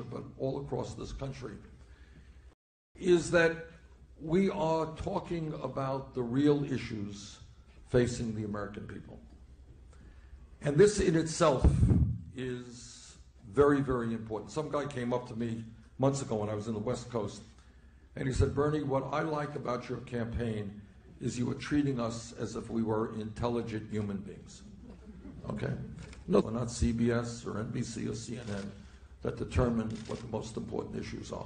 but all across this country, is that we are talking about the real issues facing the American people. And this in itself is very, very important. Some guy came up to me months ago when I was in the West Coast, and he said, Bernie, what I like about your campaign is you are treating us as if we were intelligent human beings. Okay? No, we're not CBS or NBC or CNN that determine what the most important issues are.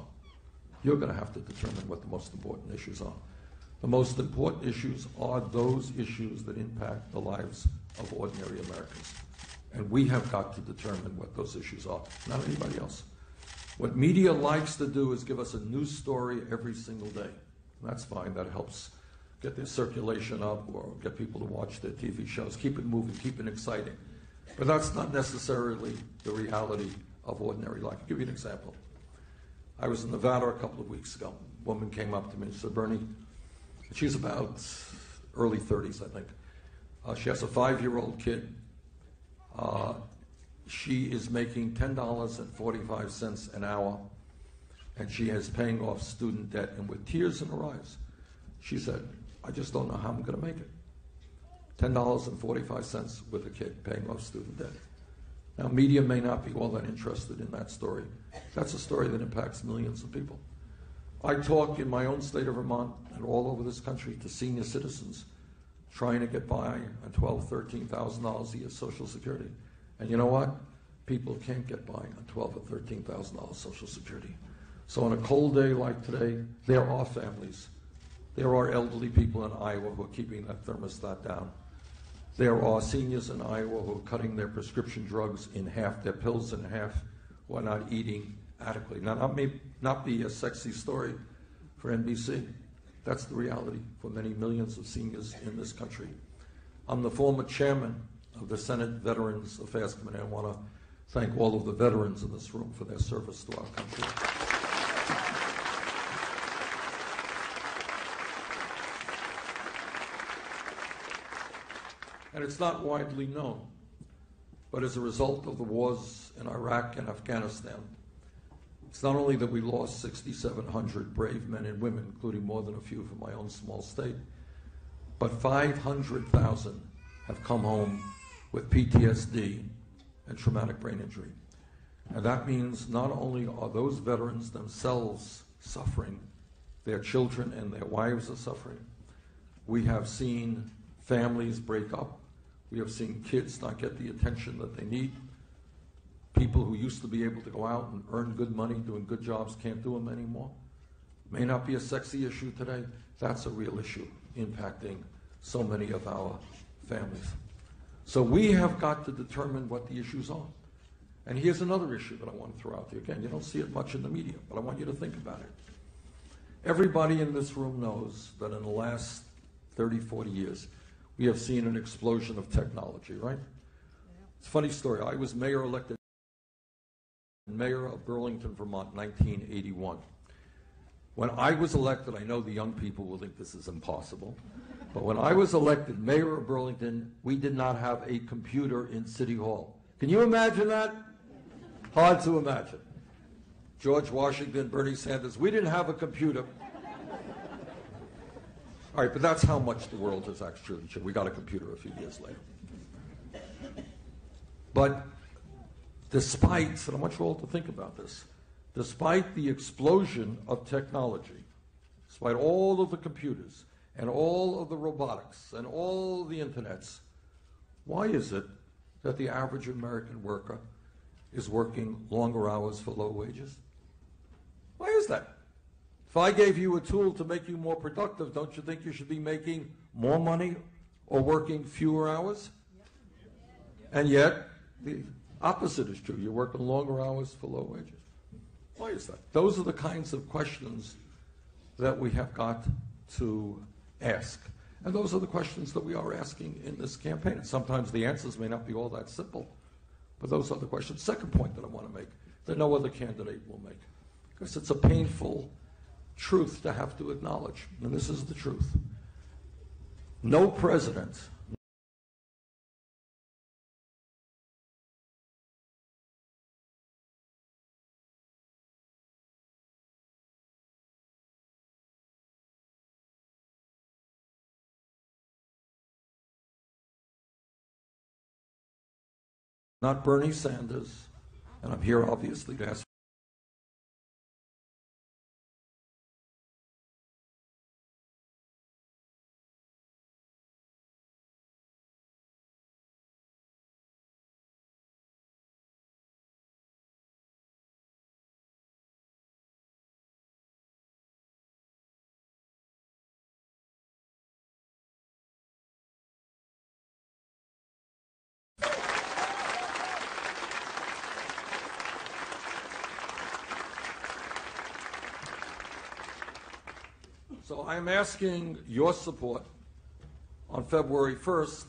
You're going to have to determine what the most important issues are. The most important issues are those issues that impact the lives of ordinary Americans. And we have got to determine what those issues are, not anybody else. What media likes to do is give us a news story every single day. And that's fine. That helps get their circulation up or get people to watch their TV shows, keep it moving, keep it exciting. But that's not necessarily the reality of ordinary life. I'll give you an example. I was in Nevada a couple of weeks ago. A woman came up to me and said, Bernie, she's about early 30s, I think. She has a 5-year-old kid. She is making $10.45 an hour, and she is paying off student debt. And with tears in her eyes, she said, I just don't know how I'm going to make it. $10.45 with a kid paying off student debt. Now, media may not be all that interested in that story. That's a story that impacts millions of people. I talk in my own state of Vermont and all over this country to senior citizens trying to get by on $12,000, $13,000 a year Social Security. And you know what? People can't get by on $12,000 or $13,000 Social Security. So on a cold day like today, there are families. There are elderly people in Iowa who are keeping that thermostat down. There are seniors in Iowa who are cutting their prescription drugs in half, their pills in half, who are not eating adequately. Now, that may not be a sexy story for NBC. That's the reality for many millions of seniors in this country. I'm the former chairman of the Senate Veterans Affairs Committee. I want to thank all of the veterans in this room for their service to our country. And it's not widely known, but as a result of the wars in Iraq and Afghanistan, it's not only that we lost 6,700 brave men and women, including more than a few from my own small state, but 500,000 have come home with PTSD and traumatic brain injury. And that means not only are those veterans themselves suffering, their children and their wives are suffering. We have seen families break up. We have seen kids not get the attention that they need. People who used to be able to go out and earn good money doing good jobs can't do them anymore. May not be a sexy issue today. That's a real issue impacting so many of our families. So we have got to determine what the issues are. And here's another issue that I want to throw out there. Again, you don't see it much in the media, but I want you to think about it. Everybody in this room knows that in the last 30, 40 years, we have seen an explosion of technology, right? It's a funny story. I was mayor-elected mayor of Burlington, Vermont, 1981. When I was elected, I know the young people will think this is impossible, but when I was elected mayor of Burlington, we did not have a computer in City Hall. Can you imagine that? Hard to imagine. George Washington, Bernie Sanders, we didn't have a computer. All right, but that's how much the world has actually changed. We got a computer a few years later. But despite, and I want you all to think about this, despite the explosion of technology, despite all of the computers and all of the robotics and all of the internets, why is it that the average American worker is working longer hours for low wages? Why is that? If I gave you a tool to make you more productive, don't you think you should be making more money or working fewer hours? And yet, the opposite is true. You're working longer hours for low wages. Why is that? Those are the kinds of questions that we have got to ask. And those are the questions that we are asking in this campaign. And sometimes the answers may not be all that simple, but those are the questions. Second point that I want to make, that no other candidate will make, because it's a painful truth to have to acknowledge, and this is the truth. No president not Bernie Sanders, and I'm here obviously to ask. So I'm asking your support on February 1st.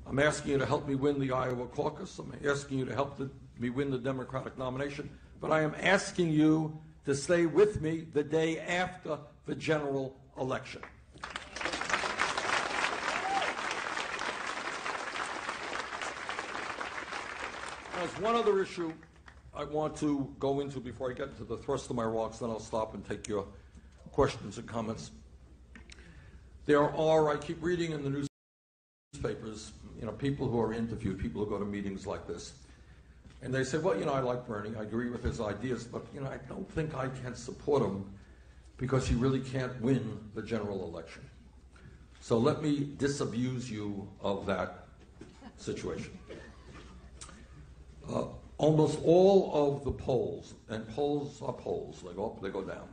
I'm asking you to help me win the Iowa caucus. I'm asking you to help me win the Democratic nomination. But I am asking you to stay with me the day after the general election. There's one other issue I want to go into before I get into the thrust of my remarks, then I'll stop and take your questions and comments. I keep reading in the newspapers, people who are interviewed, people who go to meetings like this, and they say, well, I like Bernie, I agree with his ideas, but, I don't think I can support him because he really can't win the general election. So let me disabuse you of that situation. Almost all of the polls, and polls are polls, they go up, they go down,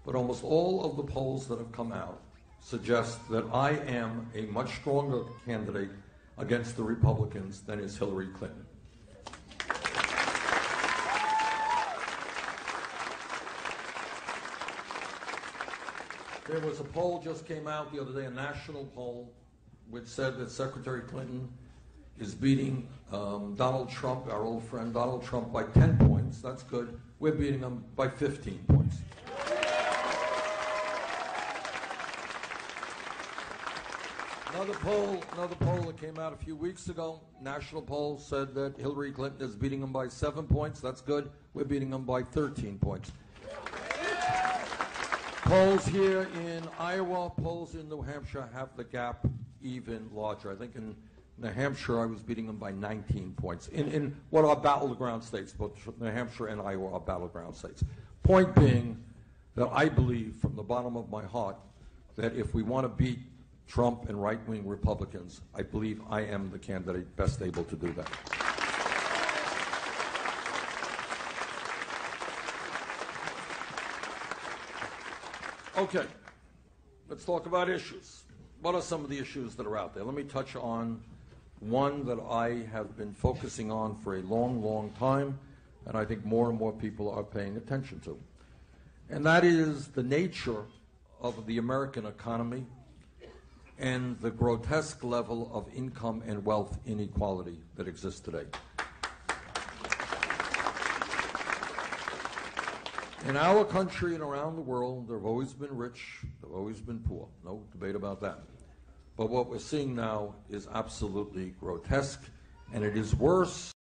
but almost all of the polls that have come out suggest that I am a much stronger candidate against the Republicans than is Hillary Clinton. There was a poll just came out the other day, a national poll, which said that Secretary Clinton is beating Donald Trump, our old friend Donald Trump, by 10 points. That's good. We're beating him by 15 points. Another poll that came out a few weeks ago, national poll, said that Hillary Clinton is beating him by 7 points. That's good. We're beating him by 13 points. Polls here in Iowa, polls in New Hampshire have the gap even larger. I think in New Hampshire I was beating them by 19 points. In what are battleground states, both New Hampshire and Iowa are battleground states. Point being that I believe from the bottom of my heart that if we want to beat Trump and right-wing Republicans, I believe I am the candidate best able to do that. Okay, let's talk about issues. What are some of the issues that are out there? Let me touch on one that I have been focusing on for a long, long time, and I think more and more people are paying attention to. And that is the nature of the American economy and the grotesque level of income and wealth inequality that exists today. In our country and around the world, there have always been rich, there have always been poor. No debate about that. But what we're seeing now is absolutely grotesque, and it is worse.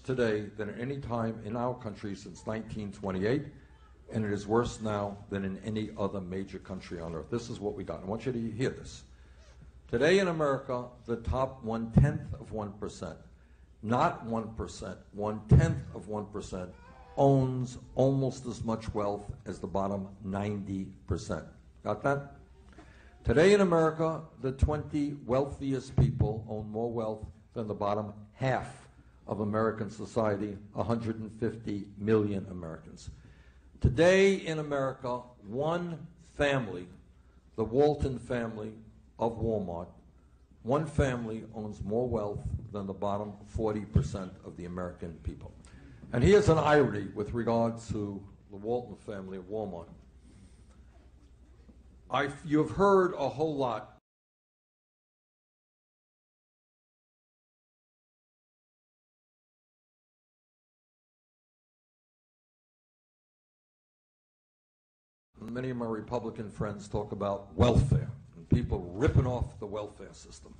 Today than at any time in our country since 1928, and it is worse now than in any other major country on earth. This is what we got. I want you to hear this. Today in America, the top 1/10 of 1%, not 1%, 1/10 of 1%, owns almost as much wealth as the bottom 90%. Got that? Today in America, the 20 wealthiest people own more wealth than the bottom half of American society, 150 million Americans. Today in America, one family, the Walton family of Walmart, one family owns more wealth than the bottom 40% of the American people. And here's an irony with regard to the Walton family of Walmart. You've heard a whole lot many of my Republican friends talk about welfare. people ripping off the welfare system.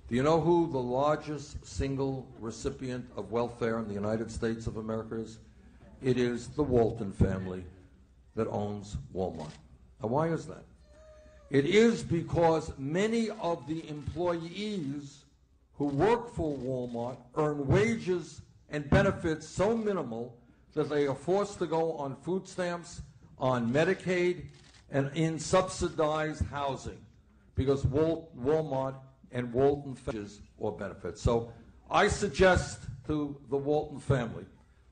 Do you know who the largest single recipient of welfare in the United States of America is? It is the Walton family that owns Walmart. Now, why is that? It is because many of the employees who work for Walmart earn wages and benefits so minimal that they are forced to go on food stamps, on Medicaid, and in subsidized housing because Walmart and Walton fetches or benefits. So I suggest to the Walton family,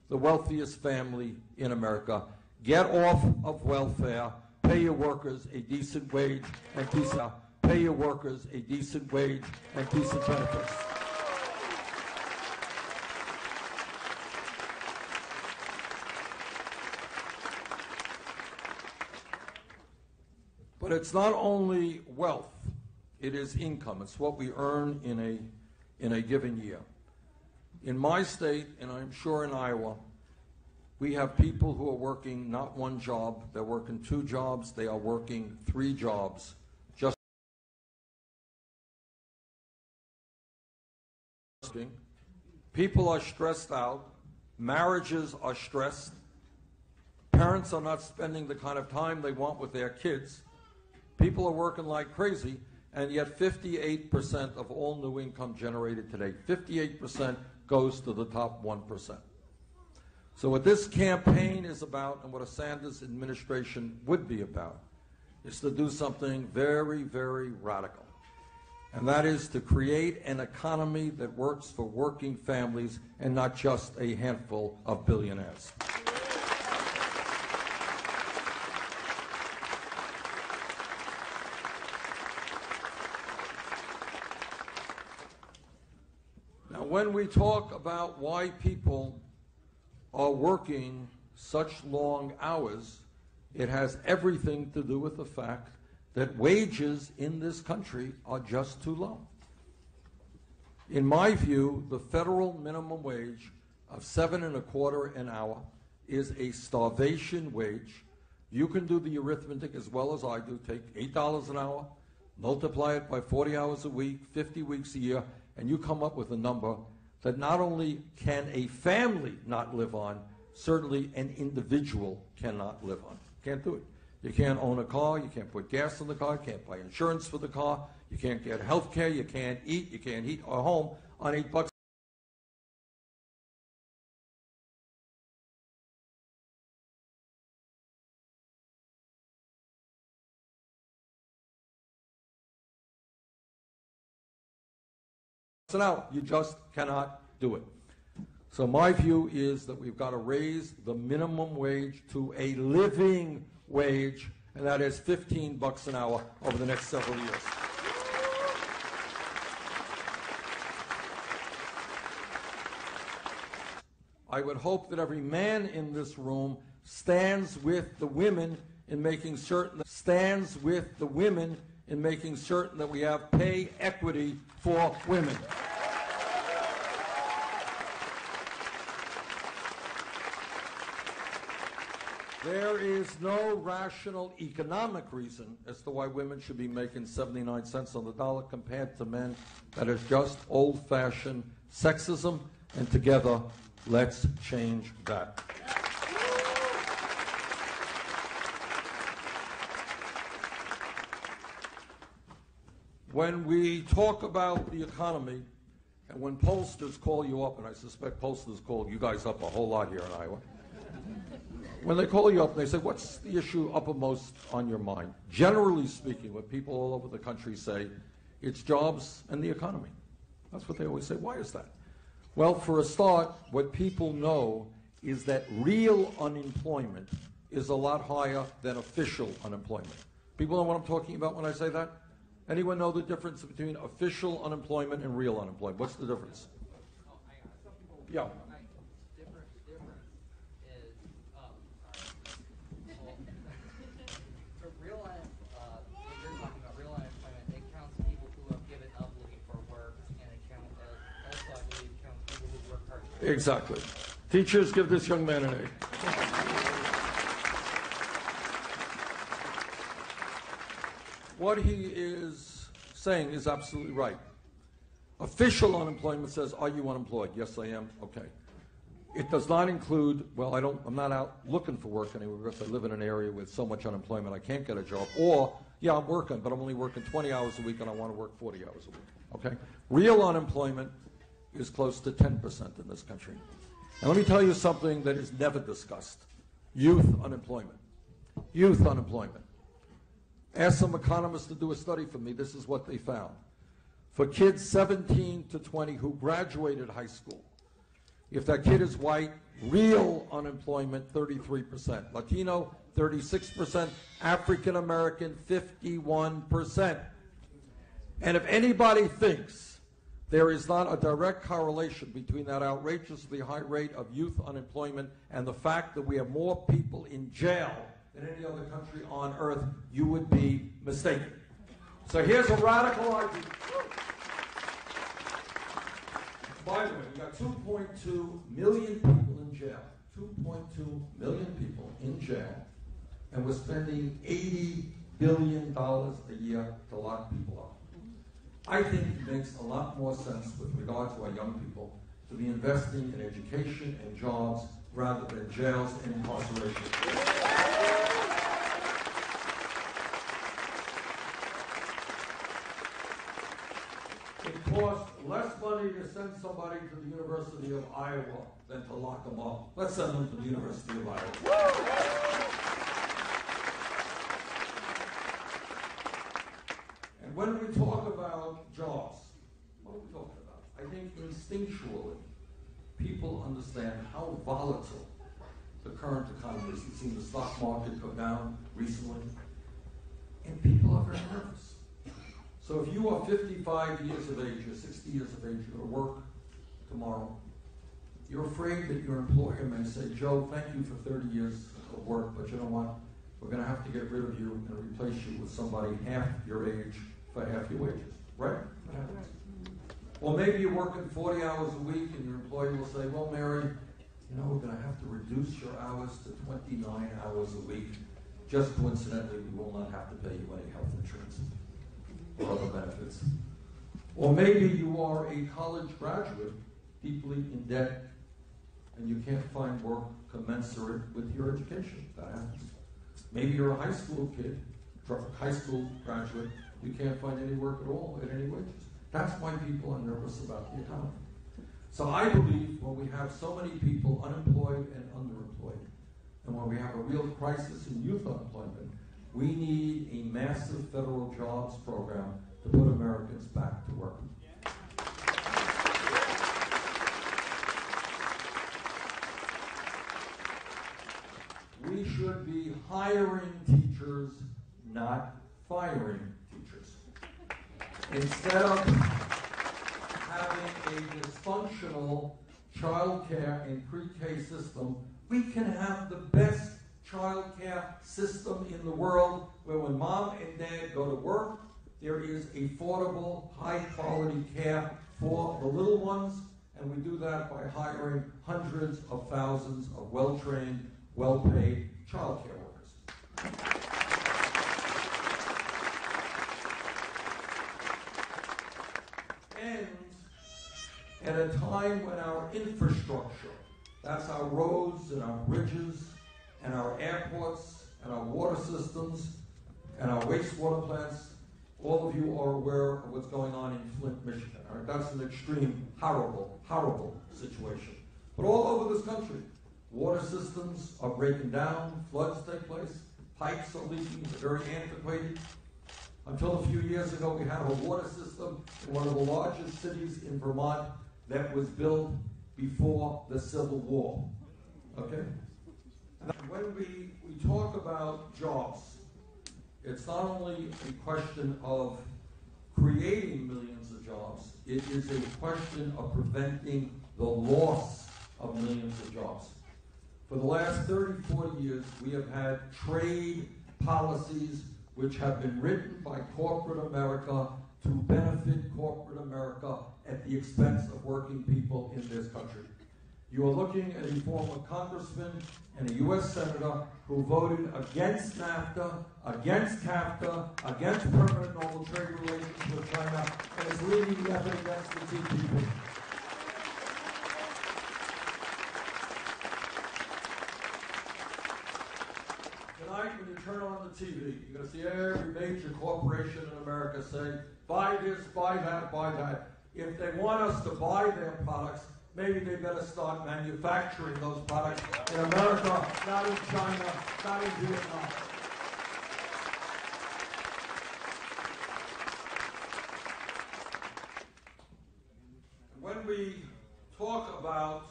the wealthiest family in America, get off of welfare, pay your workers a decent wage and decent benefits. But it's not only wealth, it is income. It's what we earn in a given year. In my state, and I'm sure in Iowa, we have people who are working not one job, they're working 2 jobs, they are working 3 jobs. Just people are stressed out, marriages are stressed, parents are not spending the kind of time they want with their kids. People are working like crazy, and yet 58% of all new income generated today, 58% goes to the top 1%. So what this campaign is about, and what a Sanders administration would be about, is to do something very, very radical. And that is to create an economy that works for working families and not just a handful of billionaires. When we talk about why people are working such long hours, it has everything to do with the fact that wages in this country are just too low. In my view, the federal minimum wage of $7.25 an hour is a starvation wage. You can do the arithmetic as well as I do. Take $8 an hour, multiply it by 40 hours a week, 50 weeks a year, and you come up with a number that not only can a family not live on, certainly an individual cannot live on. Can't do it. You can't own a car, you can't put gas in the car, you can't buy insurance for the car, you can't get health care, you can't heat a home on $8 an hour. You just cannot do it. So my view is that we've got to raise the minimum wage to a living wage, and that is $15 an hour over the next several years. I would hope that every man in this room stands with the women in making certain that we have pay equity for women. There is no rational economic reason as to why women should be making 79 cents on the dollar compared to men. That is just old-fashioned sexism, and together, let's change that. When we talk about the economy, and when pollsters call you up, and I suspect pollsters call you guys up a whole lot here in Iowa, when they call you up and they say, what's the issue uppermost on your mind? Generally speaking, what people all over the country say, it's jobs and the economy. That's what they always say. Why is that? Well, for a start, what people know is that real unemployment is a lot higher than official unemployment. People know what I'm talking about when I say that? Anyone know the difference between official unemployment and real unemployment? What's the difference? Yeah. Exactly. Teachers, give this young man an A. what he is saying is absolutely right. Official unemployment says, are you unemployed? Yes, I am. Okay. It does not include, well, I'm not out looking for work anywhere because I live in an area with so much unemployment I can't get a job. Or, yeah, I'm working, but I'm only working 20 hours a week and I want to work 40 hours a week. Okay? Real unemployment is close to 10% in this country. And let me tell you something that is never discussed. Youth unemployment. Youth unemployment. Ask some economists to do a study for me. This is what they found. For kids 17 to 20 who graduated high school, if that kid is white, real unemployment, 33%. Latino, 36%. African American, 51%. And if anybody thinks there is not a direct correlation between that outrageously high rate of youth unemployment and the fact that we have more people in jail than any other country on earth, you would be mistaken. So here's a radical idea. By the way, we got 2.2 million people in jail. 2.2 million people in jail. And we're spending $80 billion a year to lock people up. I think it makes a lot more sense with regard to our young people to be investing in education and jobs rather than jails and incarceration. It costs less money to send somebody to the University of Iowa than to lock them up. Let's send them to the University of Iowa. And when we talk about jobs, what are we talking about? I think instinctually, people understand how volatile the current economy is. You've seen the stock market go down recently, and people are very nervous. So if you are 55 years of age or 60 years of age, you're going to work tomorrow, you're afraid that your employer may say, Joe, thank you for 30 years of work, but you know what? We're going to have to get rid of you and replace you with somebody half your age for half your wages. Right? That happens. Or maybe you're working 40 hours a week and your employer will say, well, Mary, you know, we're going to have to reduce your hours to 29 hours a week. Just coincidentally, we will not have to pay you any health insurance or other benefits. Or maybe you are a college graduate, deeply in debt, and you can't find work commensurate with your education. That happens. Maybe you're a high school kid, high school graduate, you can't find any work at all at any wages. That's why people are nervous about the economy. So I believe when we have so many people unemployed and underemployed, and when we have a real crisis in youth unemployment, we need a massive federal jobs program to put Americans back to work. We should be hiring teachers, not firing teachers. Instead of having a dysfunctional child care and pre-K system, we can have the best child care system in the world where when mom and dad go to work, there is affordable, high-quality care for the little ones, and we do that by hiring hundreds of thousands of well-trained, well-paid child care workers. And at a time when our infrastructure, that's our roads and our bridges and our airports and our water systems and our wastewater plants, all of you are aware of what's going on in Flint, Michigan. All right? That's an extreme, horrible, horrible situation. But all over this country, water systems are breaking down, floods take place, pipes are leaking, they're very antiquated. Until a few years ago, we had a water system in one of the largest cities in Vermont that was built before the Civil War. Okay? And when we talk about jobs, it's not only a question of creating millions of jobs, it is a question of preventing the loss of millions of jobs. For the last 30, 40 years, we have had trade policies which have been written by corporate America to benefit corporate America at the expense of working people in this country. You are looking at a former congressman and a U.S. senator who voted against NAFTA, against CAFTA, against permanent normal trade relations with China, and is leading the effort against the TPP. Tonight, when you turn on the TV, you're going to see every major corporation in America say, buy this, buy that, buy that. If they want us to buy their products, maybe they better start manufacturing those products in America, not in China, not in Vietnam. When we talk about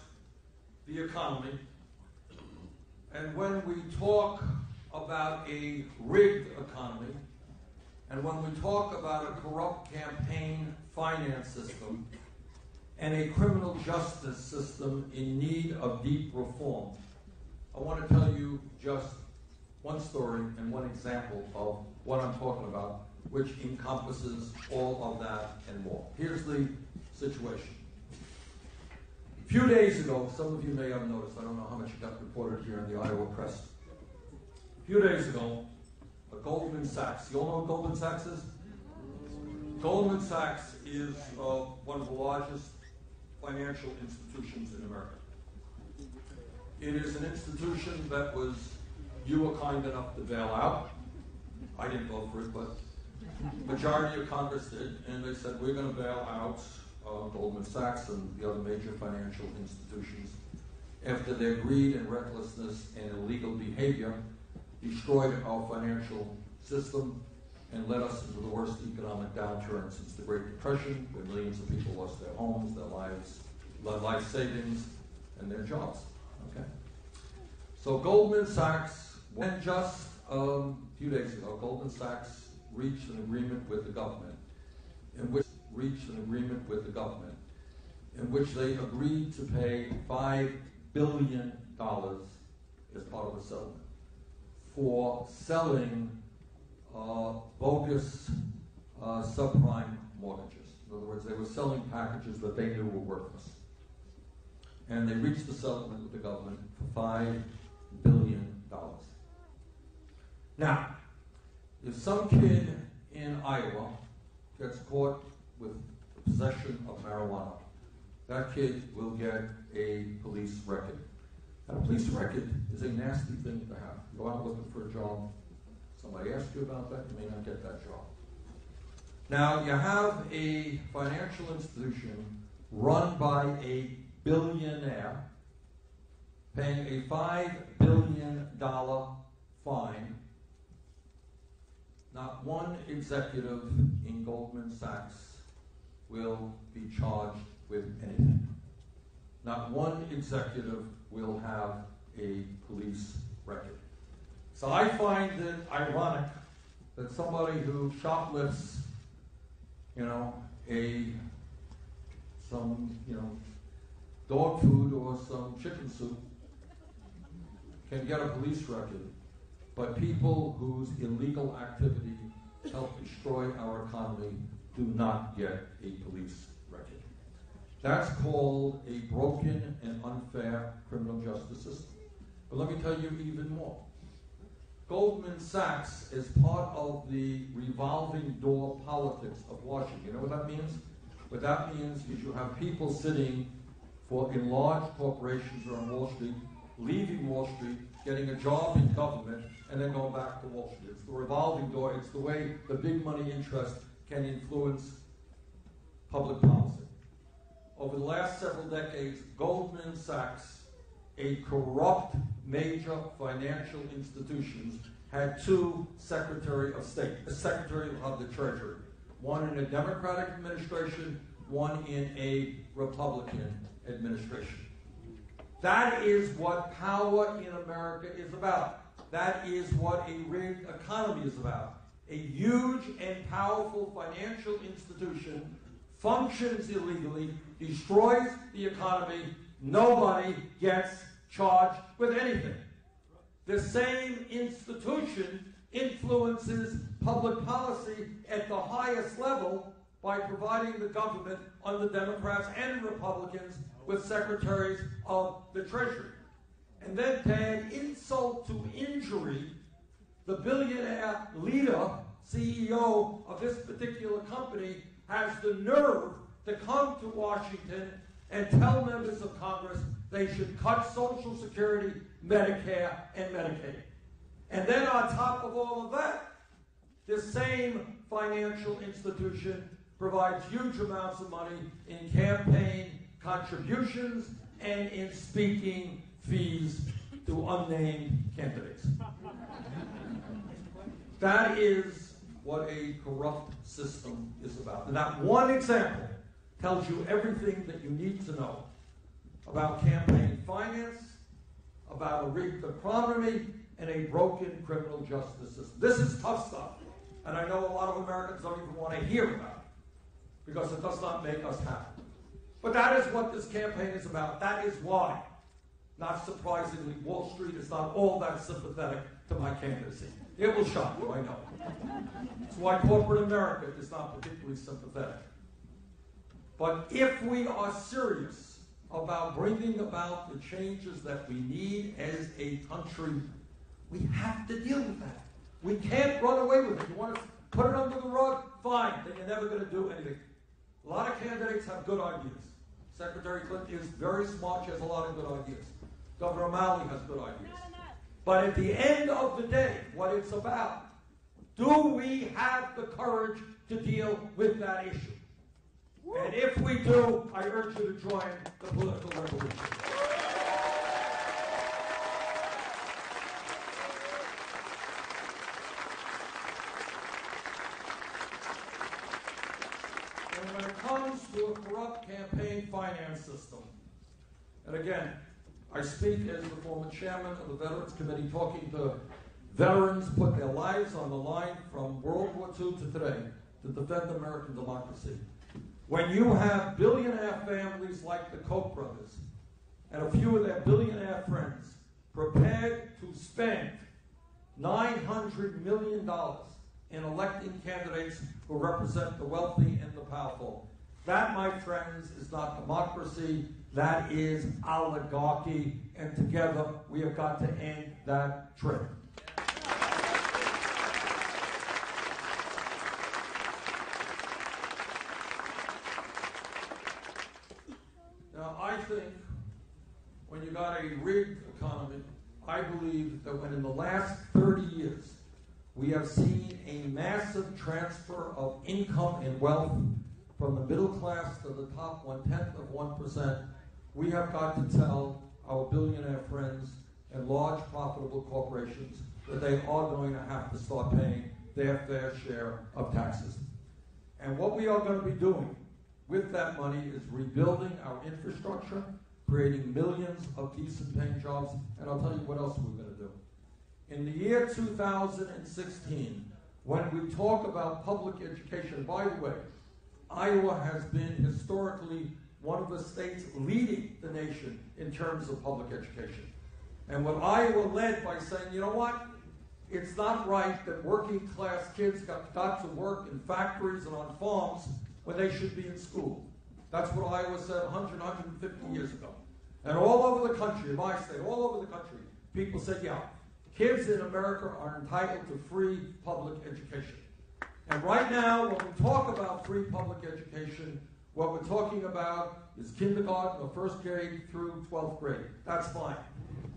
the economy, and when we talk about a rigged economy, and when we talk about a corrupt campaign finance system, and a criminal justice system in need of deep reform, I want to tell you just one story and one example of what I'm talking about, which encompasses all of that and more. Here's the situation. A few days ago, some of you may have noticed, I don't know how much got reported here in the Iowa press. A few days ago, Goldman Sachs, you all know what Goldman Sachs is? Goldman Sachs is one of the largest financial institutions in America. It is an institution that you were kind enough to bail out. I didn't vote for it, but the majority of Congress did, and they said, we're going to bail out Goldman Sachs and the other major financial institutions after their greed and recklessness and illegal behavior destroyed our financial system and led us into the worst economic downturn since the Great Depression, where millions of people lost their homes, their life savings, and their jobs. Okay. So Goldman Sachs, when just a few days ago, Goldman Sachs reached an agreement with the government, in which they agreed to pay $5 billion as part of a settlement for selling bogus subprime mortgages. In other words, they were selling packages that they knew were worthless. And they reached the settlement with the government for $5 billion. Now, if some kid in Iowa gets caught with possession of marijuana, that kid will get a police record. And a police record is a nasty thing to have. You go out looking for a job, somebody asks you about that, you may not get that job. Now, you have a financial institution run by a billionaire paying a $5 billion fine. Not one executive in Goldman Sachs will be charged with anything. Not one executive will have a police record. So I find it ironic that somebody who shoplifts, some dog food or some chicken soup can get a police record, but people whose illegal activity help destroy our economy do not get a police record. That's called a broken and unfair criminal justice system. But let me tell you even more. Goldman Sachs is part of the revolving door politics of Washington. You know what that means? What that means is you have people sitting in large corporations or on Wall Street, leaving Wall Street, getting a job in government, and then going back to Wall Street. It's the revolving door. It's the way the big money interest can influence public policy. Over the last several decades, Goldman Sachs, a corrupt major financial institutions, had two Secretary of State, the Secretary of the Treasury, one in a Democratic administration, one in a Republican administration. That is what power in America is about. That is what a rigged economy is about. A huge and powerful financial institution functions illegally, destroys the economy, nobody gets charged with anything. The same institution influences public policy at the highest level, by providing the government under Democrats and Republicans with secretaries of the Treasury. And then to add insult to injury, the billionaire leader, CEO of this particular company, has the nerve to come to Washington and tell members of Congress they should cut Social Security, Medicare, and Medicaid. And then on top of all of that, this same financial institution provides huge amounts of money in campaign contributions and in speaking fees to unnamed candidates. That is what a corrupt system is about. And that one example tells you everything that you need to know about campaign finance, about a rigged economy, and a broken criminal justice system. This is tough stuff, and I know a lot of Americans don't even want to hear about it because it does not make us happy. But that is what this campaign is about. That is why, not surprisingly, Wall Street is not all that sympathetic to my candidacy. It will shock you, I know. It's why corporate America is not particularly sympathetic. But if we are serious about bringing about the changes that we need as a country, we have to deal with that. We can't run away with it. You want to put it under the rug? Fine, then you're never going to do anything. A lot of candidates have good ideas. Secretary Clinton is very smart. She has a lot of good ideas. Governor O'Malley has good ideas. But at the end of the day, what it's about, do we have the courage to deal with that issue? And if we do, I urge you to join the political revolution. And when it comes to a corrupt campaign finance system, and again, I speak as the former chairman of the Veterans Committee, talking to veterans who put their lives on the line from World War II to today to defend American democracy. When you have billionaire families like the Koch brothers and a few of their billionaire friends prepared to spend $900 million in electing candidates who represent the wealthy and the powerful, that, my friends, is not democracy. That is oligarchy, and together we have got to end that trend. Now, I think when you got a rigged economy, I believe that when in the last 30 years we have seen a massive transfer of income and wealth from the middle class to the top 0.1%, we have got to tell our billionaire friends and large profitable corporations that they are going to have to start paying their fair share of taxes. And what we are going to be doing with that money is rebuilding our infrastructure, creating millions of decent paying jobs, and I'll tell you what else we're going to do. In the year 2016, when we talk about public education, by the way, Iowa has been historically one of the states leading the nation in terms of public education. And when Iowa led by saying, you know what, it's not right that working class kids got to work in factories and on farms when they should be in school. That's what Iowa said 100, 150 years ago. And all over the country, in my state, all over the country, people said, yeah, kids in America are entitled to free public education. And right now, when we talk about free public education, what we're talking about is kindergarten or first grade through 12th grade. That's fine.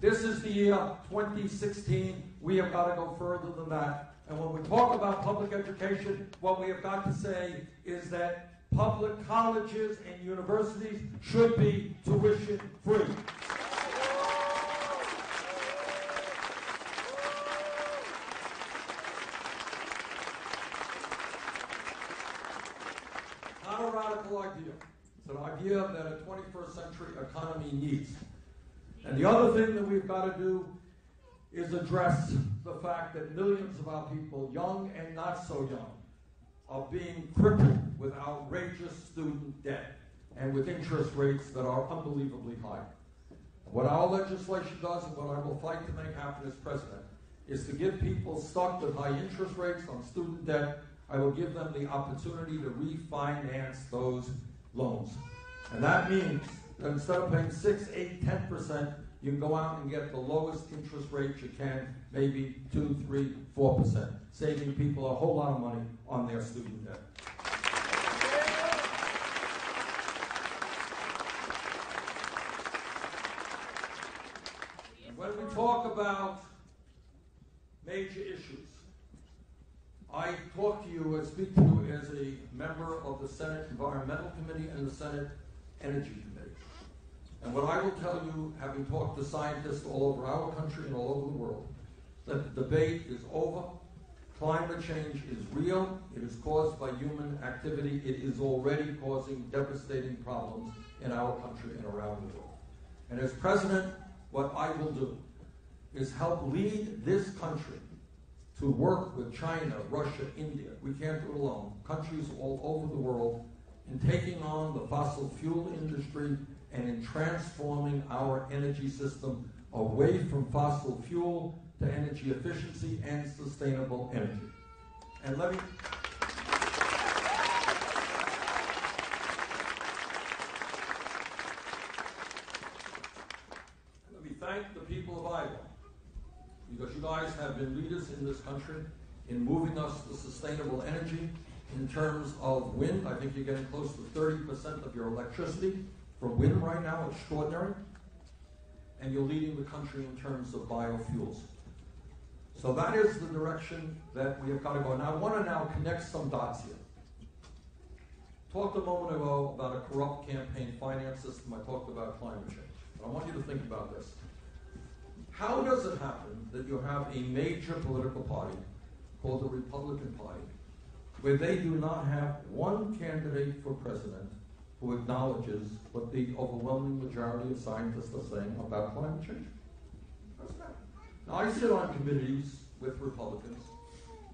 This is the year 2016. We have got to go further than that. And when we talk about public education, what we have got to say is that public colleges and universities should be tuition free. Not a radical idea. It's an idea that a 21st century economy needs. And the other thing that we've got to do is address the fact that millions of our people, young and not so young, are being crippled with outrageous student debt and with interest rates that are unbelievably high. What our legislation does, and what I will fight to make happen as president, is to give people stuck with high interest rates on student debt I will give them the opportunity to refinance those loans. And that means that instead of paying 6, 8, 10%, you can go out and get the lowest interest rate you can, maybe 2, 3, 4%, saving people a whole lot of money on their student debt. And when we talk about major issues, I talk to you and speak to you as a member of the Senate Environmental Committee and the Senate Energy Committee. And what I will tell you, having talked to scientists all over our country and all over the world, that the debate is over. Climate change is real. It is caused by human activity. It is already causing devastating problems in our country and around the world. And as president, what I will do is help lead this country to work with China, Russia, India. We can't do it alone. Countries all over the world in taking on the fossil fuel industry and in transforming our energy system away from fossil fuel to energy efficiency and sustainable energy. And let me thank the people of Iowa, because you guys have been leaders in this country in moving us to sustainable energy. In terms of wind, I think you're getting close to 30% of your electricity from wind right now, extraordinary. And you're leading the country in terms of biofuels. So that is the direction that we have got to go. Now I want to now connect some dots here. Talked a moment ago about a corrupt campaign finance system. I talked about climate change. I want you to think about this. How does it happen that you have a major political party called the Republican Party, where they do not have one candidate for president who acknowledges what the overwhelming majority of scientists are saying about climate change? How's that? Now, I sit on committees with Republicans.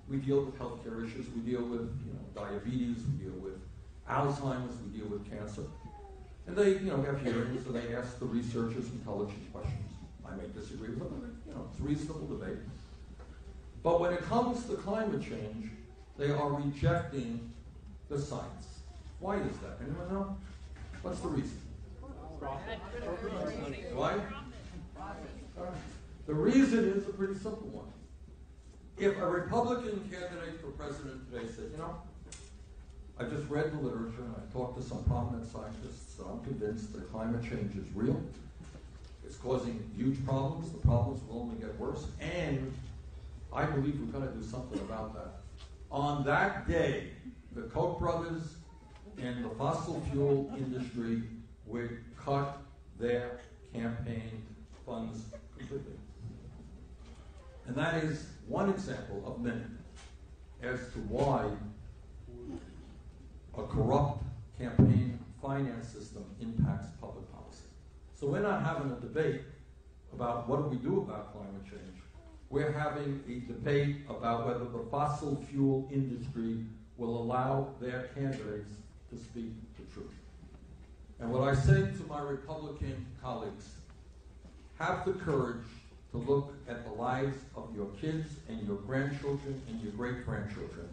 We deal with healthcare issues. We deal with diabetes. We deal with Alzheimer's. We deal with cancer. And they have hearings, and they ask the researchers intelligent questions. I may disagree with them, but it's reasonable debate. But when it comes to climate change, they are rejecting the science. Why is that? Anyone know? What's the reason? Why? The reason is a pretty simple one. If a Republican candidate for president today said, I just read the literature and I talked to some prominent scientists, and I'm convinced that climate change is real. It's causing huge problems. The problems will only get worse. And I believe we've got to do something about that. On that day, the Koch brothers and the fossil fuel industry would cut their campaign funds completely. And that is one example of many as to why a corrupt campaign finance system impacts public policy. So we're not having a debate about what do we do about climate change. We're having a debate about whether the fossil fuel industry will allow their candidates to speak the truth. And what I say to my Republican colleagues, have the courage to look at the lives of your kids and your grandchildren and your great-grandchildren.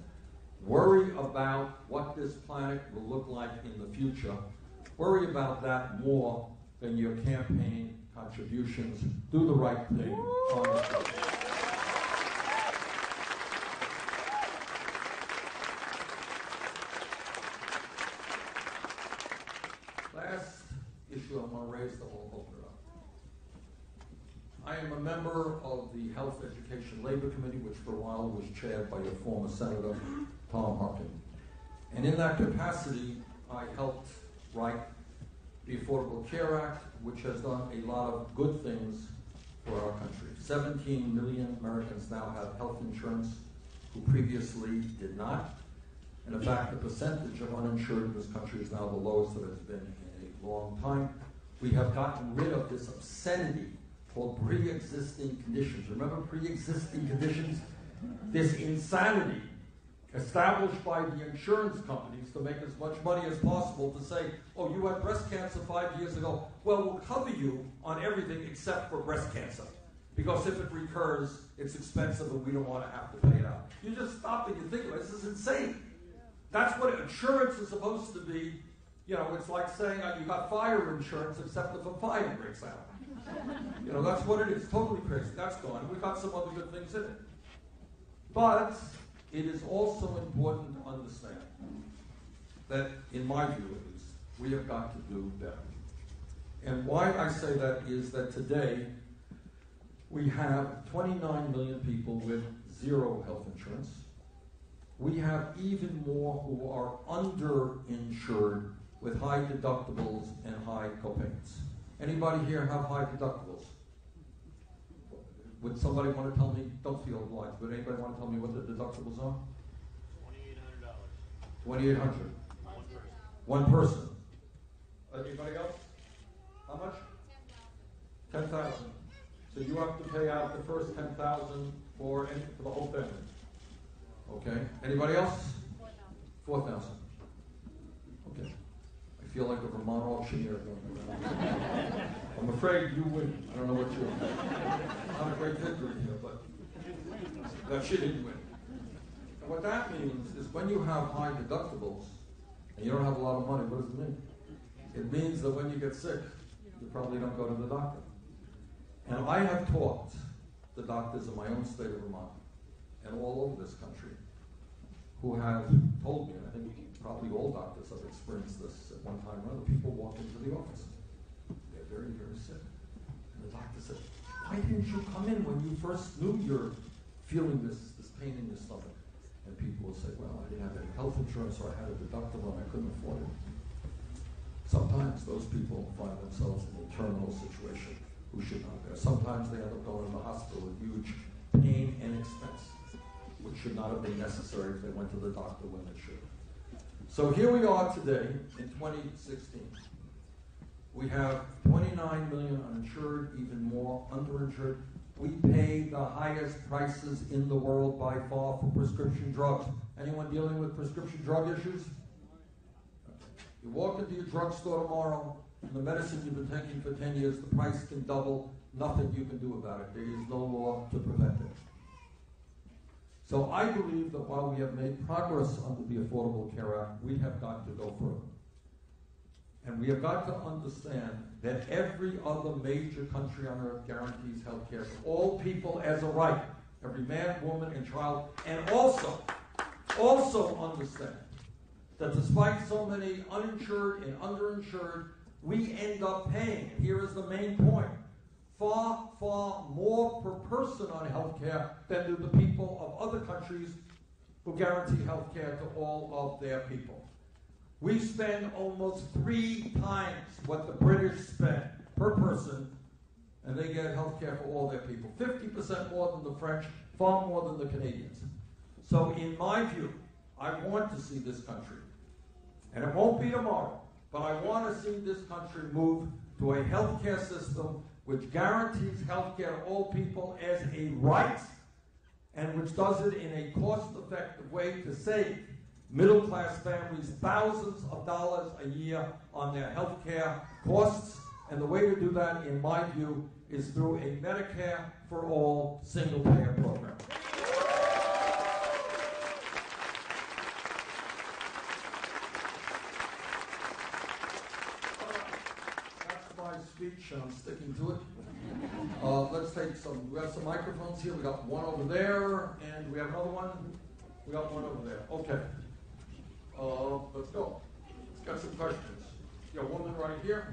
Worry about what this planet will look like in the future. Worry about that more than your campaign contributions. Do the right thing on the future. Last issue I want to raise, then we'll open it up. I am a member of the Health, Education, Labor Committee, which for a while was chaired by your former Senator, Tom Harkin. And in that capacity, I helped write the Affordable Care Act, which has done a lot of good things for our country. 17 million Americans now have health insurance who previously did not. And in fact, the percentage of uninsured in this country is now the lowest that it's been in a long time. We have gotten rid of this obscenity called pre-existing conditions. Remember pre-existing conditions? This insanity established by the insurance companies to make as much money as possible to say, oh, you had breast cancer 5 years ago. Well, we'll cover you on everything except for breast cancer. because if it recurs, it's expensive and we don't want to have to pay it out. You just stop and you think about it. This is insane. That's what insurance is supposed to be. You know, it's like saying you got fire insurance except if a fire breaks out. You know, that's what it is. Totally crazy. That's gone. We've got some other good things in it. But it is also important to understand that, in my view at least, we have got to do better. And why I say that is that today we have 29 million people with zero health insurance. We have even more who are underinsured with high deductibles and high copayments. Anybody here have high deductibles? Would somebody want to tell me, don't feel obliged, but anybody want to tell me what the deductibles are? $2,800. $2,800. One person. Anybody else? How much? 10,000. So you have to pay out the first 10,000 for the whole family. Okay. Anybody else? 4,000. Okay. I feel like a Vermont auctioneer going around. I'm afraid you win. I don't know what you're. Not a great victory here, but that she didn't win. And what that means is when you have high deductibles and you don't have a lot of money, what does it mean? It means that when you get sick, you probably don't go to the doctor. And I have talked to doctors in my own state of Vermont and all over this country who have told me, and I think probably all doctors have experienced this at one time or another, people walk into the office. They're very, very sick. And the doctor said, why didn't you come in when you first knew you're feeling this pain in your stomach? And people will say, well, I didn't have any health insurance or I had a deductible and I couldn't afford it. Sometimes those people find themselves in a terminal situation who should not be. Sometimes they end up going to the hospital with huge pain and expense, which should not have been necessary if they went to the doctor when they should. So here we are today in 2016. We have 29 million uninsured, even more underinsured. We pay the highest prices in the world by far for prescription drugs. Anyone dealing with prescription drug issues? You walk into your drugstore tomorrow, and the medicine you've been taking for 10 years, the price can double. Nothing you can do about it. There is no law to prevent it. So I believe that while we have made progress under the Affordable Care Act, we have got to go further. And we have got to understand that every other major country on earth guarantees health care for all people as a right, every man, woman, and child, and also understand that despite so many uninsured and underinsured, we end up paying, and here is the main point, far, far more per person on health care than do the people of other countries who guarantee health care to all of their people. We spend almost 3 times what the British spend per person, and they get health care for all their people. 50% more than the French, far more than the Canadians. So in my view, I want to see this country, and it won't be tomorrow, but I want to see this country move to a healthcare system which guarantees healthcare to all people as a right, and which does it in a cost-effective way to save middle-class families thousands of dollars a year on their healthcare costs. And the way to do that, in my view, is through a Medicare for all single-payer program. Speech, and I'm sticking to it. Let's take some, we have some microphones here. We got one over there, and we have another one. We got one over there. Okay. Let's go. Let's get some questions. You got a woman right here.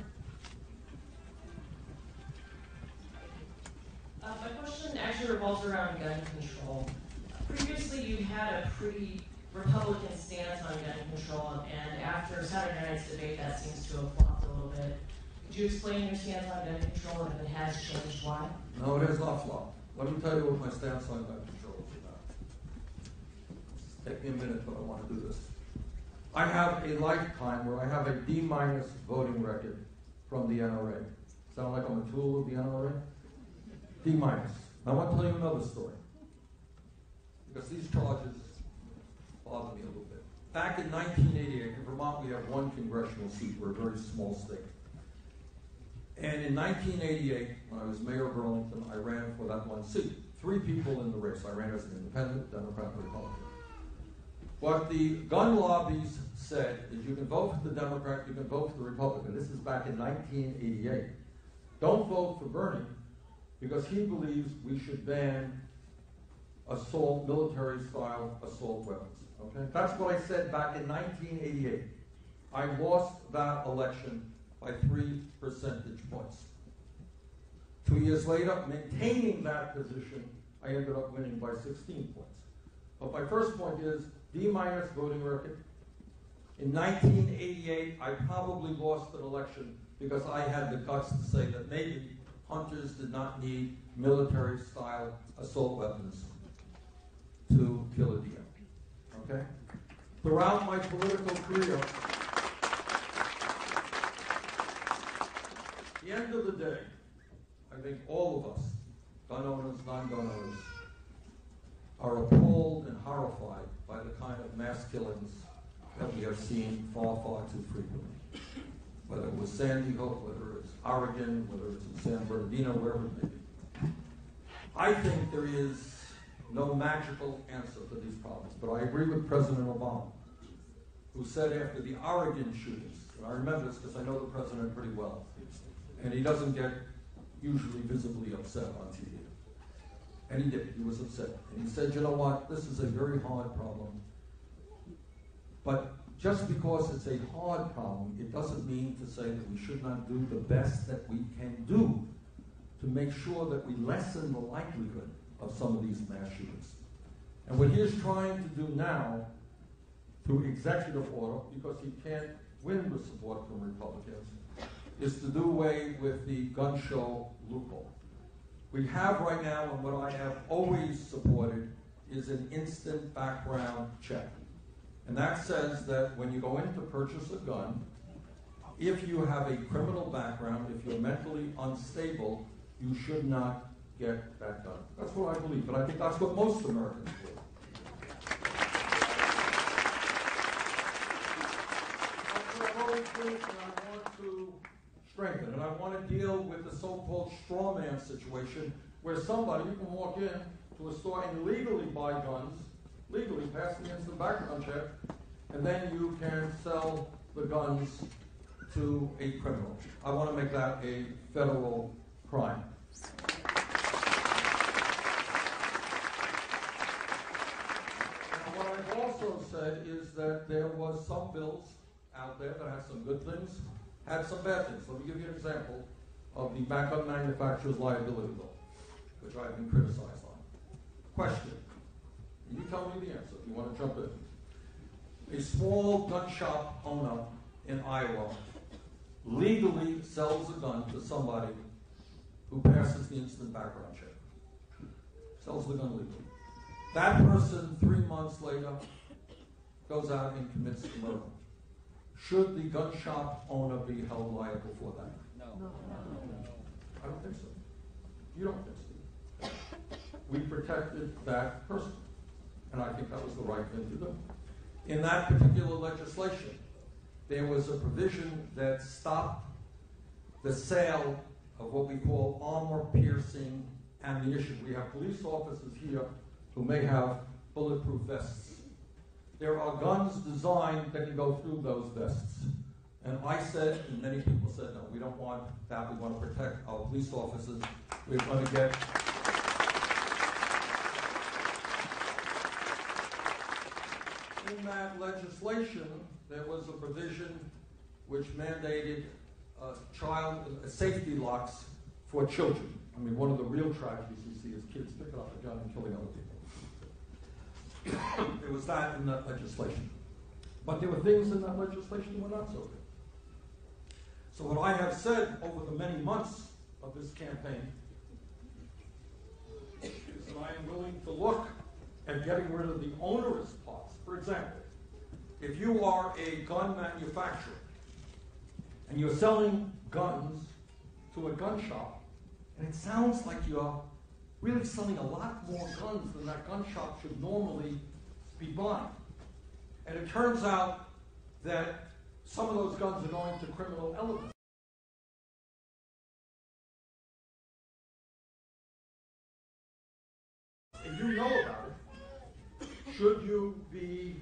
My question actually revolves around gun control. Previously, you had a pretty Republican stance on gun control, and after Saturday night's debate, that seems to have flopped a little bit. Could you explain your stance on gun control, and if it has changed, why? No, it has not flopped. Let me tell you what my stance on gun control is about. Take me a minute, but I want to do this. I have a lifetime where I have a D- voting record from the NRA. Sound like I'm a tool of the NRA? D-. Now I want to tell you another story, because these charges bother me a little bit. Back in 1988, in Vermont, we have 1 congressional seat. We're a very small state. And in 1988, when I was mayor of Burlington, I ran for that one seat. 3 people in the race. I ran as an independent, Democrat, and Republican. What the gun lobbies said is you can vote for the Democrat, you can vote for the Republican. This is back in 1988. Don't vote for Bernie because he believes we should ban assault, military-style assault weapons. Okay? That's what I said back in 1988. I lost that election by 3 percentage points. 2 years later, maintaining that position, I ended up winning by 16 points. But my first point is D-minus voting record. In 1988, I probably lost an election because I had the guts to say that maybe hunters did not need military-style assault weapons to kill a deer. Okay? Throughout my political career, at the end of the day, I think all of us, gun owners, non-gun owners, are appalled and horrified by the kind of mass killings that we have seen far, far too frequently. Whether it was Sandy Hook, whether it's Oregon, whether it's in San Bernardino, wherever it may be. I think there is no magical answer for these problems, but I agree with President Obama, who said after the Oregon shootings, and I remember this because I know the president pretty well, and he doesn't get usually visibly upset on TV. And he did. He was upset. And he said, you know what? This is a very hard problem. But just because it's a hard problem, it doesn't mean to say that we should not do the best that we can do to make sure that we lessen the likelihood of some of these mass shootings. And what he is trying to do now, through executive order, because he can't win the support from Republicans, is to do away with the gun show loophole. We have right now, and what I have always supported, is an instant background check. And that says that when you go in to purchase a gun, if you have a criminal background, if you're mentally unstable, you should not get that gun. That's what I believe, but I think that's what most Americans believe. That's what I've always believed, and I want to strengthen. And I want to deal with the so-called straw man situation where somebody, you can walk in to a store and legally buy guns, legally pass the instant background check, and then you can sell the guns to a criminal. I want to make that a federal crime. And what I've also said is that there was some bills out there that had some good things, had some bad things. Let me give you an example of the Backup Manufacturer's Liability Bill, which I've been criticized on. Question. You tell me the answer if you want to jump in. A small gun shop owner in Iowa legally sells a gun to somebody who passes the instant background check. Sells the gun legally. That person, 3 months later, goes out and commits the murder. Should the gun shop owner be held liable for that? No. I don't think so. You don't think so. We protected that person. And I think that was the right thing to do. In that particular legislation, there was a provision that stopped the sale of what we call armor-piercing ammunition. We have police officers here who may have bulletproof vests. There are guns designed that can go through those vests. And I said, and many people said, no, we don't want that. We want to protect our police officers. We're going to get... In that legislation, there was a provision which mandated safety locks for children. I mean, one of the real tragedies you see is kids picking up a gun and killing other people. There was that in that legislation. But there were things in that legislation that were not so good. So what I have said over the many months of this campaign is that I am willing to look at getting rid of the onerous parts. For example, if you are a gun manufacturer and you're selling guns to a gun shop, and it sounds like you're really selling a lot more guns than that gun shop should normally be buying. And it turns out that some of those guns are going to criminal elements. and you know about it, should you be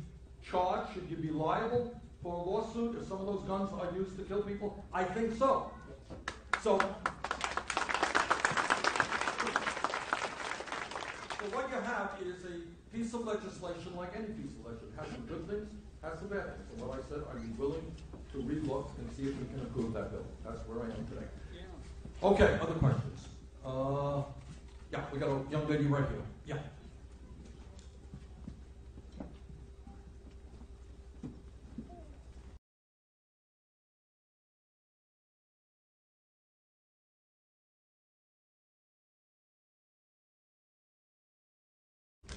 charged? Should you be liable for a lawsuit if some of those guns are used to kill people? I think so. So what you have is a piece of legislation like any piece of legislation. It has some good things, has some bad things. And what I said, I'd be willing to relook and see if we can improve that bill. That's where I am today. Okay, other questions? Yeah, we got a young lady right here. Yeah.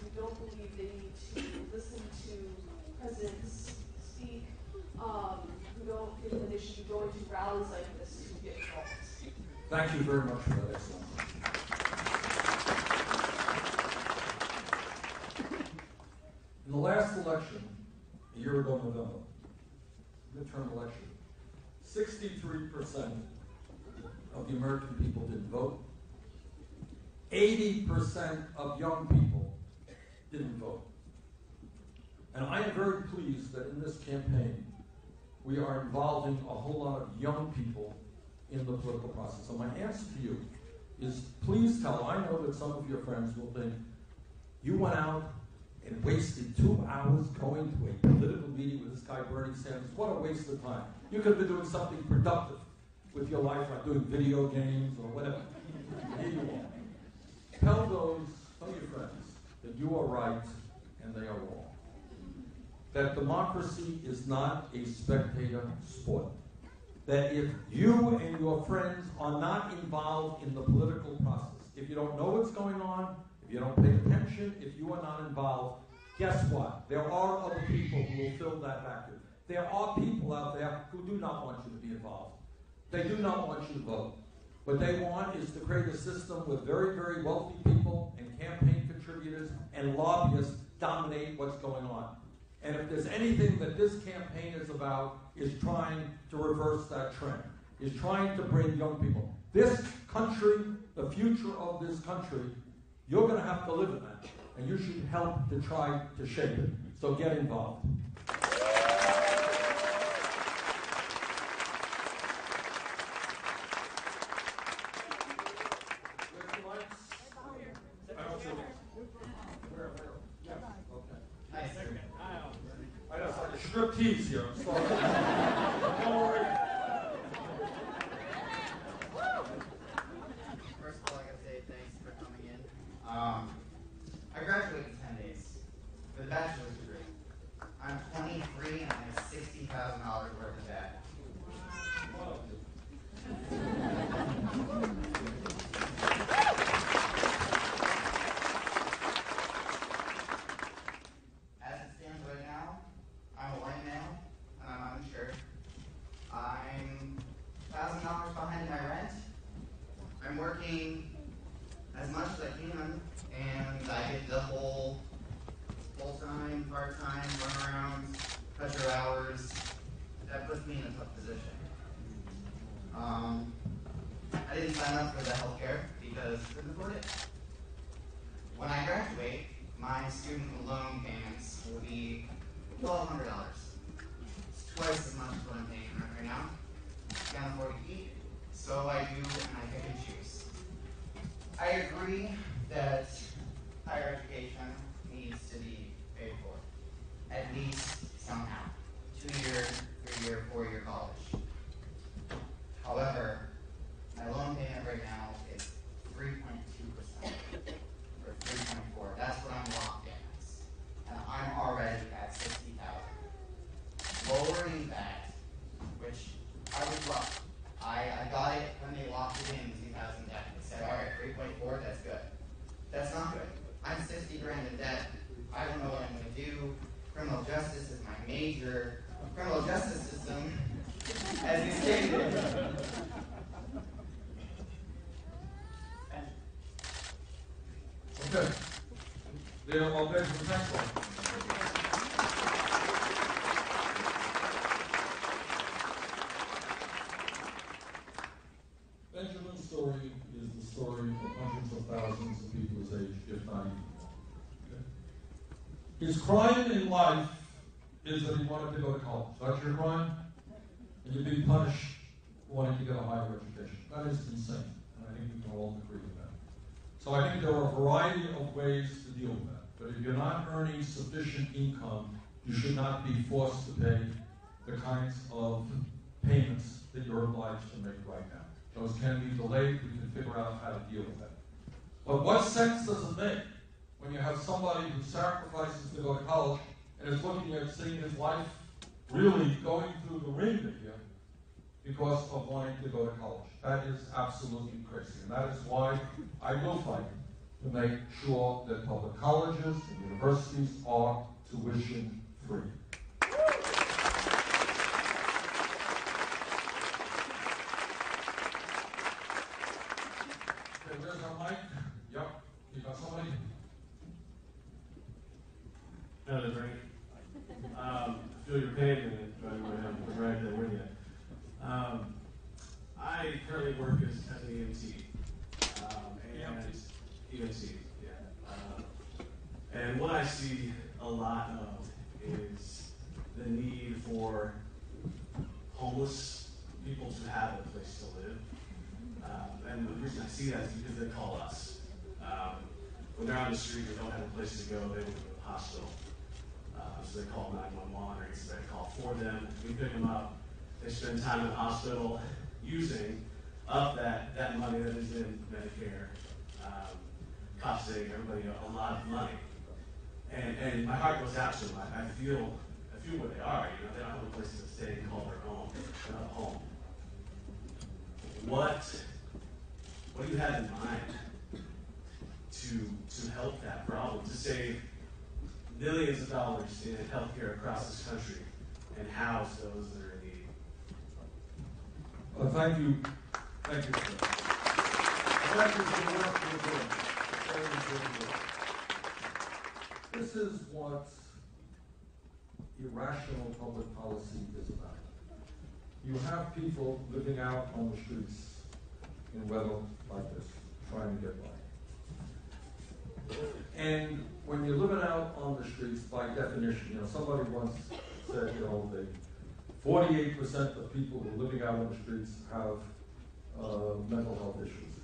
We don't believe they need to listen to presidents speak. We don't think that they should be going to rallies like this to get involved. Thank you very much for that excellent. In the last election, a year ago November, midterm election, 63% of the American people didn't vote. 80% of young people didn't vote. And I am very pleased that in this campaign, we are involving a whole lot of young people in the political process. So my answer to you is, please tell, I know that some of your friends will think, you went out and wasted 2 hours going to a political meeting with this guy Bernie Sanders. What a waste of time. You could have been doing something productive with your life, like doing video games or whatever. Here you are. Tell your friends that you are right and they are wrong. That democracy is not a spectator sport. That if you and your friends are not involved in the political process, if you don't know what's going on, if you don't pay attention, if you are not involved, guess what? There are other people who will fill that vacuum. There are people out there who do not want you to be involved. They do not want you to vote. What they want is to create a system where very, very wealthy people and campaign contributors and lobbyists dominate what's going on. And if there's anything that this campaign is about, is trying to reverse that trend, is trying to bring young people. This country, the future of this country, you're going to have to live in that. And you should help to try to shape it. So get involved. Striptease here. I'm sorry. Don't worry. First of all, I gotta say thanks for coming in. I graduated in 10 days with a bachelor's degree. I'm 23 and I have $60,000 worth of debt. As it stands right now, I'm a white male and I'm uninsured. I'm $1,000 behind in my rent. I'm working as much as I can, and I get the whole full-time, part-time, runarounds, cut your hours. That puts me in a tough position. I didn't sign up for the healthcare because I couldn't afford it. When I graduate, my student loan payments will be $1,200. It's twice as much as what I'm paying right now. Can't afford to eat, so I do, and I pick and choose. I agree that higher education needs to be paid for, at least somehow. 2-year, 3-year, 4-year college. However, my loan payment right now is 3.2% or 3.4. That's what I'm locked in as, and I'm already at $60,000. Lowering that, which I would love. I got it when they locked it in 2010. They said, all right, 3.4, that's good. That's not good. I'm 60 grand in debt. I don't know what I'm going to do. Criminal justice is my major. Criminal justice system, as you stated. Okay. There are Benjamin Maxwell. Benjamin's story is the story of hundreds of thousands of people his age, if not even more. His crime in life is that he wanted to go to college. That's your crime? And you're being punished for wanting to get a higher education. That is insane. And I think we can all agree with that. So I think there are a variety of ways to deal with that. But if you're not earning sufficient income, you should not be forced to pay the kinds of payments that you're obliged to make right now. Those can be delayed. We can figure out how to deal with that. But what sense does it make when you have somebody who sacrifices to go to college and is looking at seeing his life really going through the ringer here because of wanting to go to college? That is absolutely crazy. And that is why I will fight to make sure that public colleges and universities are tuition free. Okay, where's our mic? Yep. You got somebody? No, that's right. I feel your pain and I have to right there with you. I currently work as an EMT. EMT, yeah. And what I see a lot of is the need for homeless people to have a place to live. And the reason I see that is because they call us. When they're on the street and don't have a place to go, they want to go to the hospital. So they call 911 or they call for them. We pick them up. They spend time in the hospital using up that money that is in Medicare, costing everybody a lot of money. And my heart goes out to them. I feel where they are. You know, they don't have a place to stay and call their home. They're not home. What do you have in mind to help that problem, to save millions of dollars in healthcare across this country and house those that are in need? Thank you. Thank you, sir. Thank you for the work you're doing. Very important work. This is what irrational public policy is about. You have people living out on the streets in weather like this, trying to get by. And when you're living out on the streets, by definition, somebody once said, that 48% of people who are living out on the streets have mental health issues.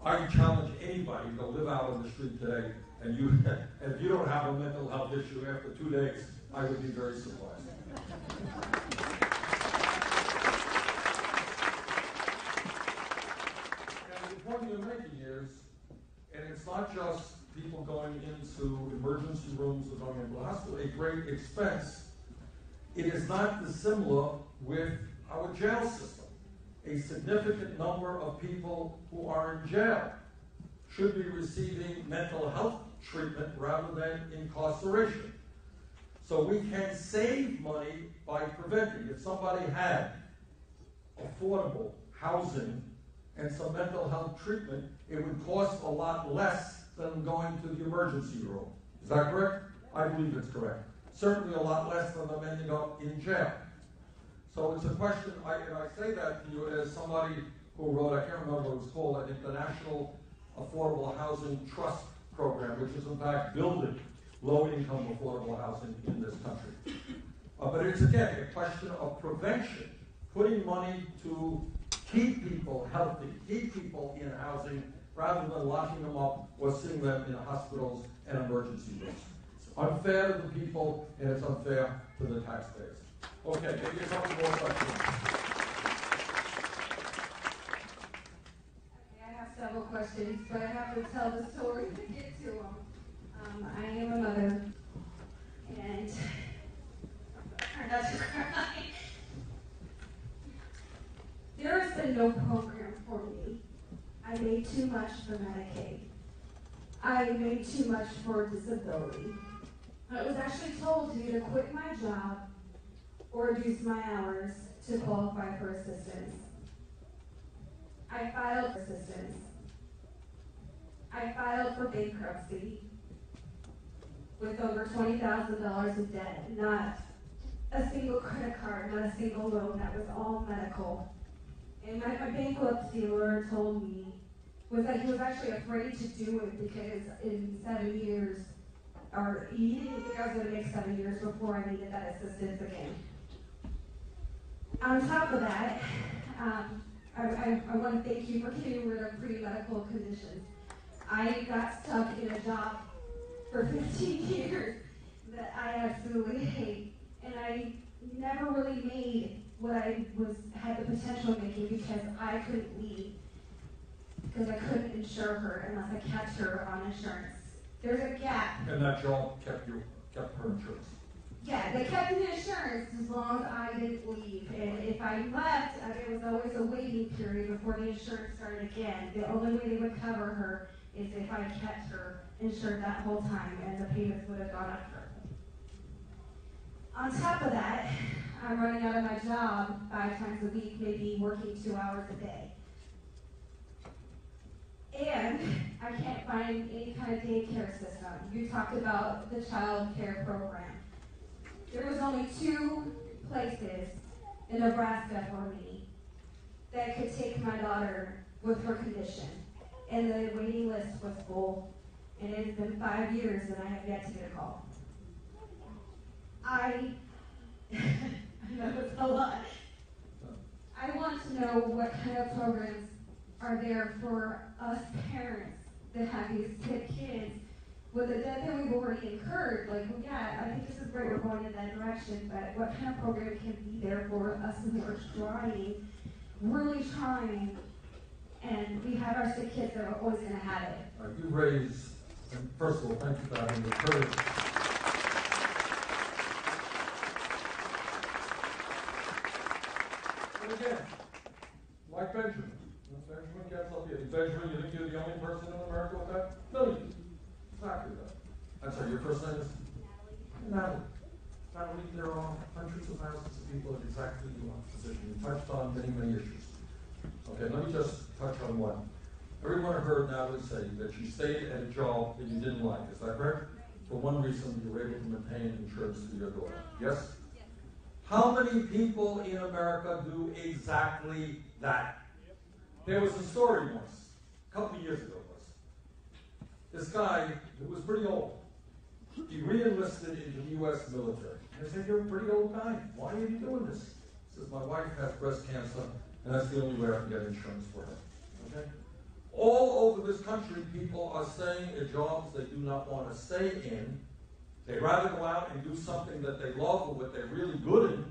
I challenge anybody to live out on the street today, and if you don't have a mental health issue after 2 days, I would be very surprised. And the point you're making is, and it's not just people going into emergency rooms or going into the hospital, a great expense. It is not dissimilar with our jail system. A significant number of people who are in jail should be receiving mental health treatment rather than incarceration. So we can save money by preventing. If somebody had affordable housing and some mental health treatment, it would cost a lot less than going to the emergency room. Is that correct? I believe it's correct. Certainly a lot less than them ending up in jail. So it's a question, and I say that to you as somebody who wrote, I can't remember what it was called, I think the National Affordable Housing Trust Program, which is in fact building low-income affordable housing in this country. But it's, again, a question of prevention, putting money to keep people healthy, keep people in housing, rather than locking them up or sitting them in hospitals and emergency rooms. It's unfair to the people, and it's unfair to the taxpayers. Okay, maybe a couple more questions. Okay, I have several questions, but I have to tell the story to get to them. I am a mother, and try not to cry. There has been no program for me. I made too much for Medicaid. I made too much for disability. I was actually told to either quit my job or reduce my hours to qualify for assistance. I filed for assistance. I filed for bankruptcy with over $20,000 of debt, not a single credit card, not a single loan, that was all medical. And my bankruptcy lawyer told me was that he was actually afraid to do it because in 7 years or he didn't think I was gonna make 7 years before I needed that assistance again. On top of that, I want to thank you for getting rid of pre-medical conditions. I got stuck in a job for 15 years that I absolutely hate, and I never really made what I had the potential of making because I couldn't leave, because I couldn't insure her unless I kept her on insurance. There's a gap. And that job kept her insurance. Yeah, they kept the insurance as long as I didn't leave. And if I left, there was always a waiting period before the insurance started again. The only way they would cover her is if I kept her insured that whole time, and the payments would have gone up for her. On top of that, I'm running out of my job 5 times a week, maybe working 2 hours a day. And I can't find any kind of daycare system. You talked about the child care program. There was only 2 places in Nebraska for me that could take my daughter with her condition. And the waiting list was full. And it has been 5 years and I have yet to get a call. I know it's a lot. I want to know what kind of programs are there for us parents that have these sick kids with the debt that we've already incurred. Like, well, yeah, I think this is great, we're going in that direction, but what kind of program can be there for us who are trying, really trying, and we have our sick kids that are always going to have it. You raise, and first of all, thank you for having the courage. And again, like Benjamin. Benjamin gets up here. Benjamin, you think you're the only person in America with that? No, exactly that. I'm sorry, your first name is? Natalie. Natalie, there are hundreds of thousands of people in exactly your position. You touched on many, many issues. Okay, let me just touch on one. Everyone heard Natalie say that she stayed at a job that you didn't like. Is that correct? For one reason, you were able to maintain insurance for your daughter. Yes? How many people in America do exactly that? There was a story once, a couple of years ago it was. This guy, who was pretty old, he re-enlisted into the U.S. military. And I said, you're a pretty old guy. Why are you doing this? He says, my wife has breast cancer, and that's the only way I can get insurance for her. Okay? All over this country, people are staying at jobs they do not want to stay in. They'd rather go out and do something that they love or what they're really good in,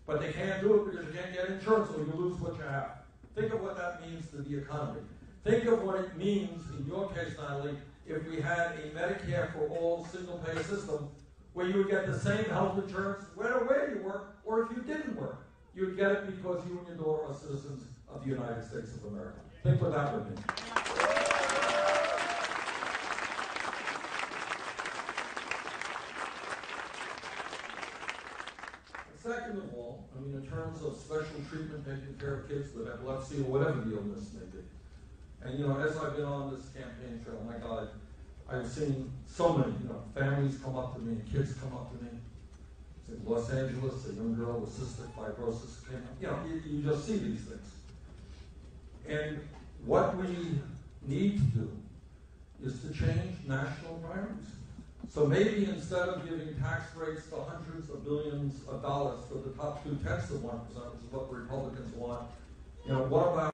but they can't do it because you can't get insurance or you lose what you have. Think of what that means to the economy. Think of what it means, in your case, Natalie, if we had a Medicare for all single-payer system where you would get the same health insurance where you work, or if you didn't work. You'd get it because you and your daughter are citizens of the United States of America. Think what that would mean. Second of all, I mean, in terms of special treatment, taking care of kids with epilepsy or whatever the illness may be. And, you know, as I've been on this campaign trail, my God, I've seen so many, families come up to me and kids come up to me. In Los Angeles, a young girl with cystic fibrosis came up. You just see these things. And what we need to do is to change national priorities. So maybe instead of giving tax rates to hundreds of billions of dollars for the top 0.2%, which is what the Republicans want, what about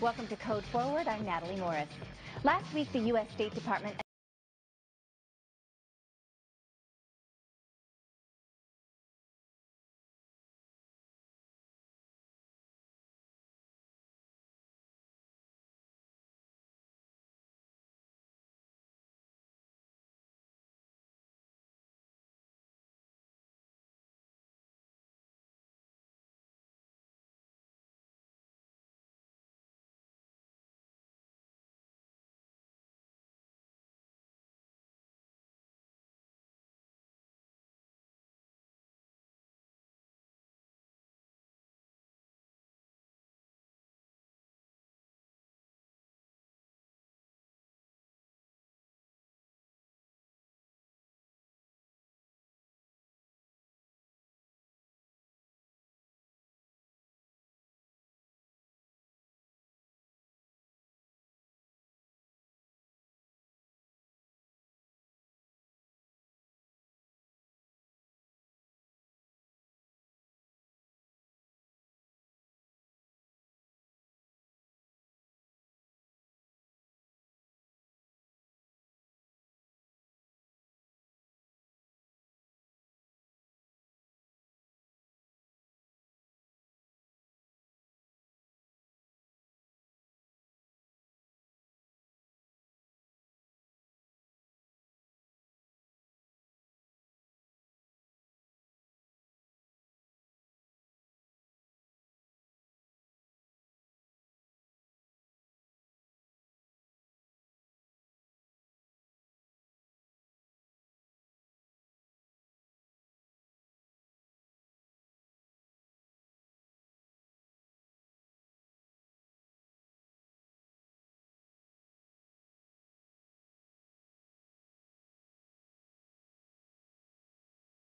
Welcome to Code Forward. I'm Natalie Morris. Last week, the U.S. State Department